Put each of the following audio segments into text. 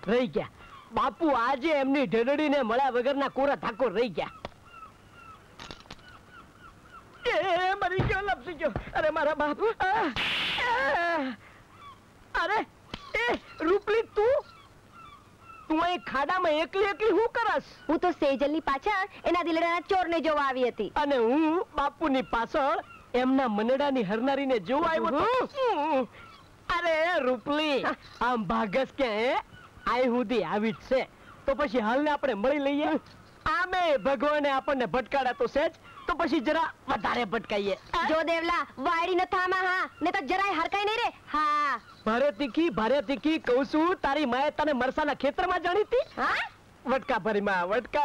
રહી ગયા બાપુ, આજે એમની ઢેરડીને મળ્યા વગરના કોરા ઠાકોર રહી ગયા. મરી ગયો, લપસી ગયો. અરે મારા બાપ. અરે એ રૂપલી, તું અહીં ખાડામાં એકલી એકલી શું કરસ? હું તો સેજલની પાછળ એના દિલડાના ચોરને જોવા આવી હતી. અને હું બાપુની પાછળ એમના મનડાની હરનારીને જોવા આવ્યો હતો. અરે રૂપલી, આમ ભાગસ કે આઈ સુધી આવી જ છે, તો પછી હાલને આપણે મળી લઈએ. આમે ભગવાને આપણને ભટકાડા તો છે જ, તો પછી જરા વધારે ભટકાઈએ. જો દેવલા, વાડી ન થામા હા, ને તો જરાય હરકાઈ નહીં રે. હા, ભારે તીખી કહું છું, તારી માએ તને મરસાના ખેતરમાં જાણીતી. હા, વટકા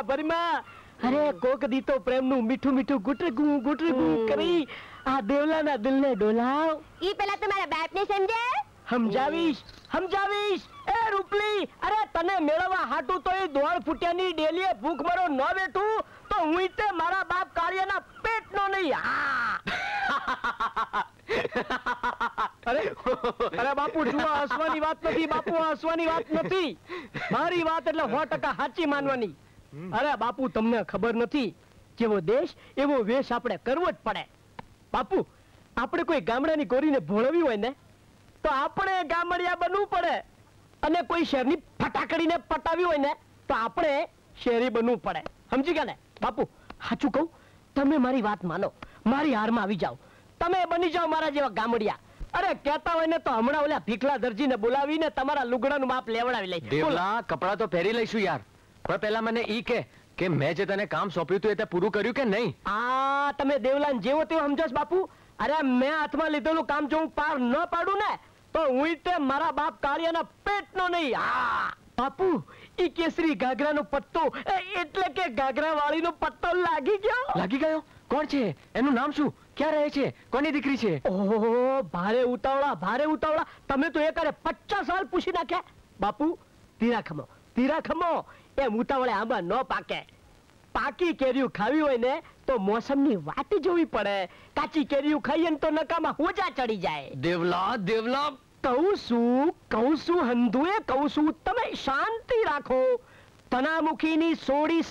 ભરીમાં. અરે કોક દી તો પ્રેમનું મીઠું મીઠું ગુટરગું કરી આ દેવલાના દિલને ડોલાવ. ઈ પેલા તમારા બાપને સમજાવીશ. એ રૂપલી, અરે તને મેળવવા હાટું તો એ દોડ ફૂટ્યાની ડેલીએ ભૂખ મરો ન બેઠું તો હું તે મારા બાપ કાર્યના પેટનો નહીં. અરે બાપુ, જુઓ, હસવાની વાત નથી બાપુ, હસવાની વાત નથી. મારી વાત એટલે 100% સાચી માનવાની. અરે બાપુ, તમને ખબર નથી, જેવો દેશ એવો વેશ આપણે કરવો જ પડે. બાપુ, આપણે કોઈ ગામડાની ગોરીને ભોળવી હોય ને તો આપણે ગામડિયા બનવું પડે, અને કોઈ શહેરની ફટાકડીને પટાવી હોય ને તો આપણે શહેરી બનવું પડે. સમજી ગયા ને બાપુ? સાચું કહું, તમે મારી વાત માનો, મારી હારમાં આવી જાઓ, તમે બની જાઓ મારા જેવા ગામડિયા. અરે કહેતા હોય ને તો હમણાં ઓલા ભીખલા દરજીને બોલાવીને તમારા લુગડાનું માપ લેવડાવી લઈ. દેવલા, કપડા તો પહેરી લઈશું યાર, પણ પહેલા મને ઈ કે મેં જે તને કામ સોંપ્યું હતું એ તે પૂરું કર્યું કે નહીં? તમે દેવલાને જેવો તેવો સમજોસ બાપુ? અરે મેં હાથમાં લીધેલું કામ જો હું પાર ન પાડું ને તો હું તે મારા બાપ કાળિયાના પેટનો નહીં. બાપુ, ઈ કેસરી ઘાઘરાનો પત્તો એટલે કે ઘાઘરા વાળીનો પત્તો લાગી ગયો. કોણ છે? એનું નામ શું? ક્યાં રહે છે? કોની દીકરી છે? ઓહો, ભારે ઉતાવળા. તમે તો એકારે 50 સાલ પૂછી નાખ્યા. બાપુ, ધીરા ખમો. એમ ઉતાવળે આંબા ન પાકે. પાકી કેરીઓ ખાવી હોય ને તો મોસમની વાટ જોવી પડે. કાચી કેરીઓ ખાઈએ ને તો નકામાં હોજા ચડી જાય. દેવલા, કહું છું હંધુએ, તમે શાંતિ રાખો. તનામુખીની સોડી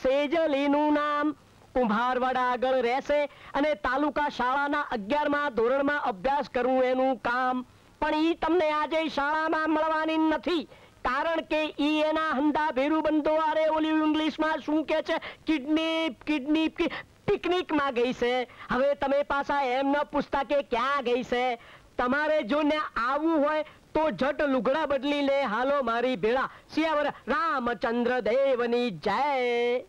સેજલીનું નામ કુંભારવાડા આગળ રહેશે અને તાલુકા શાળાના 11મા ધોરણમાં અભ્યાસ કરવું એનું કામ. પણ ઈ તમને આજે શાળામાં મળવાની નથી, કારણ કે ઈ એના હંધા ભેરું બંધો આરે ઓલી ઇંગ્લિશમાં શું કે છે, કિડની પિકનિકમાં ગઈ છે. હવે તમે પાછા એમ ન પૂછતા કે ક્યાં ગઈ છે. તમારે જો ને આવવું હોય તો જટ લુગડા બદલી લે, હાલો મારી ભેળા. સિયાવર રામચંદ્ર દેવની જય.